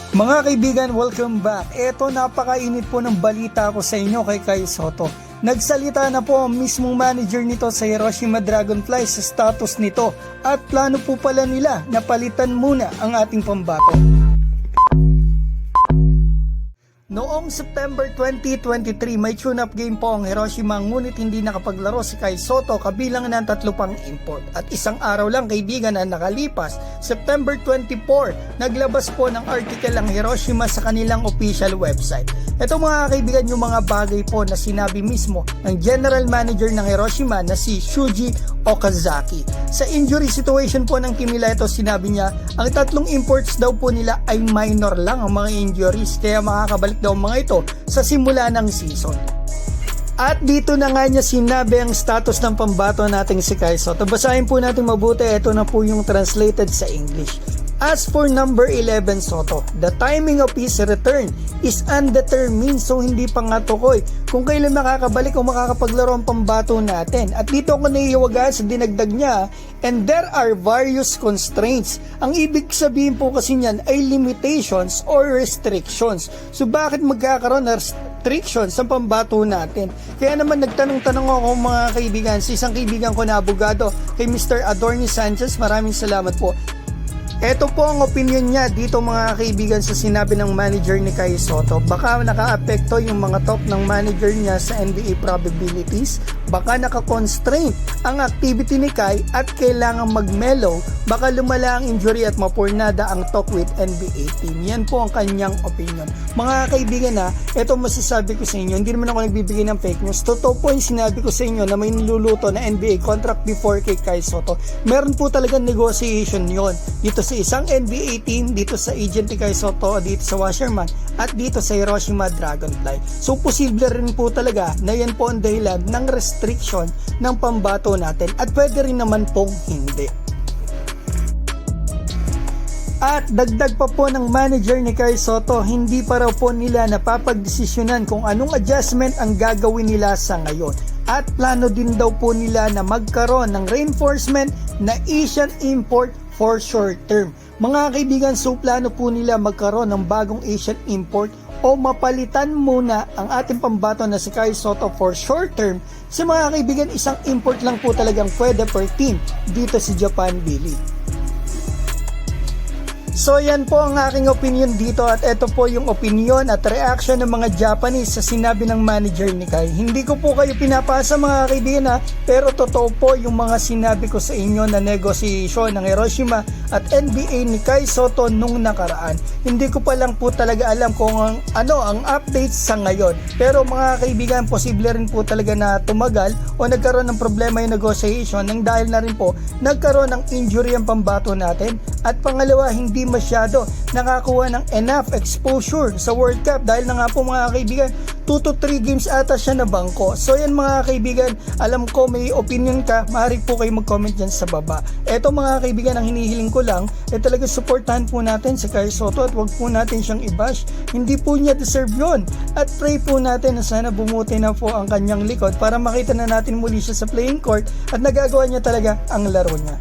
Mga kaibigan, welcome back. Eto, napakainit po ng balita ko sa inyo kay Kai Sotto. Nagsalita na po ang mismong manager nito sa Hiroshima Dragonfly sa status nito at plano po pala nila na palitan muna ang ating pambato. Noong September 2023, may tune-up game po ang Hiroshima ngunit hindi nakapaglaro si Kai Sotto kabilang ng 3 pang import. At isang araw lang kaibigan na nakalipas, September 24, naglabas po ng article ang Hiroshima sa kanilang official website. Ito mga kaibigan yung mga bagay po na sinabi mismo ng general manager ng Hiroshima na si Shuji Okazaki. Sa injury situation po ng team nila ito, sinabi niya ang 3 imports daw po nila ay minor lang ang mga injuries kaya makakabalik daw mga ito sa simula ng season. At dito na nga niya sinabi ang status ng pambato nating si Kai Sotto. Basahin po natin mabuti, ito na po yung translated sa English. As for number 11 Sotto, the timing of his return is undetermined, so hindi pa nga tukoy kung kailan makakabalik o makakapaglaro ang pambato natin. At dito ako naiiwagaan sa dinagdag niya, and there are various constraints. Ang ibig sabihin po kasi niyan ay limitations or restrictions. So bakit magkakaroon ng restrictions sa pambato natin? Kaya naman nagtanong-tanong ako mga kaibigan, sa isang kaibigan ko na abogado, kay Mr. Adorni Sanchez, maraming salamat po. Ito po ang opinion niya dito mga kaibigan sa sinabi ng manager ni Kai Sotto. Baka naka-apekto yung mga top ng manager niya sa NBA probabilities, baka naka-constraint ang activity ni Kai at kailangan mag-mellow, baka lumala ang injury at mapurnada ang talk with NBA team. Yan po ang kanyang opinion. Mga kaibigan ito masasabi ko sa inyo, hindi naman ako nagbibigay ng fake news. Totoo po yung sinabi ko sa inyo na may niluluto na NBA contract before kay Kai Sotto. Meron po talagang negotiation yon dito sa isang NBA team, dito sa agent ni Kai Sotto, dito sa Washerman at dito sa Hiroshima Dragonfly. So posible rin po talaga na yan po ang dahilan ng restriction ng pambato natin at pwede rin naman pong hindi. At dagdag pa po ng manager ni Kai Sotto, hindi pa raw po nila napapagdesisyonan kung anong adjustment ang gagawin nila sa ngayon. At plano din daw po nila na magkaroon ng reinforcement na Asian import for short term. Mga kaibigan, so plano po nila magkaroon ng bagong Asian import o mapalitan muna ang ating pambato na si Kai Sotto for short term. Sa mga kaibigan, isang import lang po talagang pwede per team dito si Japan B-League. So yan po ang aking opinion dito at ito po yung opinion at reaction ng mga Japanese sa sinabi ng manager ni Kai. Hindi ko po kayo pinapasa mga kaibigan pero totoo po yung mga sinabi ko sa inyo na negosasyon ng Hiroshima at NBA ni Kai Sotto nung nakaraan. Hindi ko pa lang po talaga alam kung ang updates sa ngayon. Pero mga kaibigan, posible rin po talaga na tumagal o nagkaroon ng problema yung negotiation nang dahil na rin po nagkaroon ng injury ang pambato natin. At pangalawa, hindi masyado nakakuha ng enough exposure sa World Cup dahil na nga po mga kaibigan 2 to 3 games ata siya na bangko. So yan mga kaibigan, alam ko may opinion ka, maaari po kayo mag-comment dyan sa baba. Eto mga kaibigan, ang hinihiling ko lang talaga supportahan po natin si Kai Sotto at wag po natin siyang i-bash. Hindi po niya deserve yun at pray po natin na sana bumuti na po ang kanyang likod para makita na natin muli siya sa playing court at nagagawa niya talaga ang laro niya.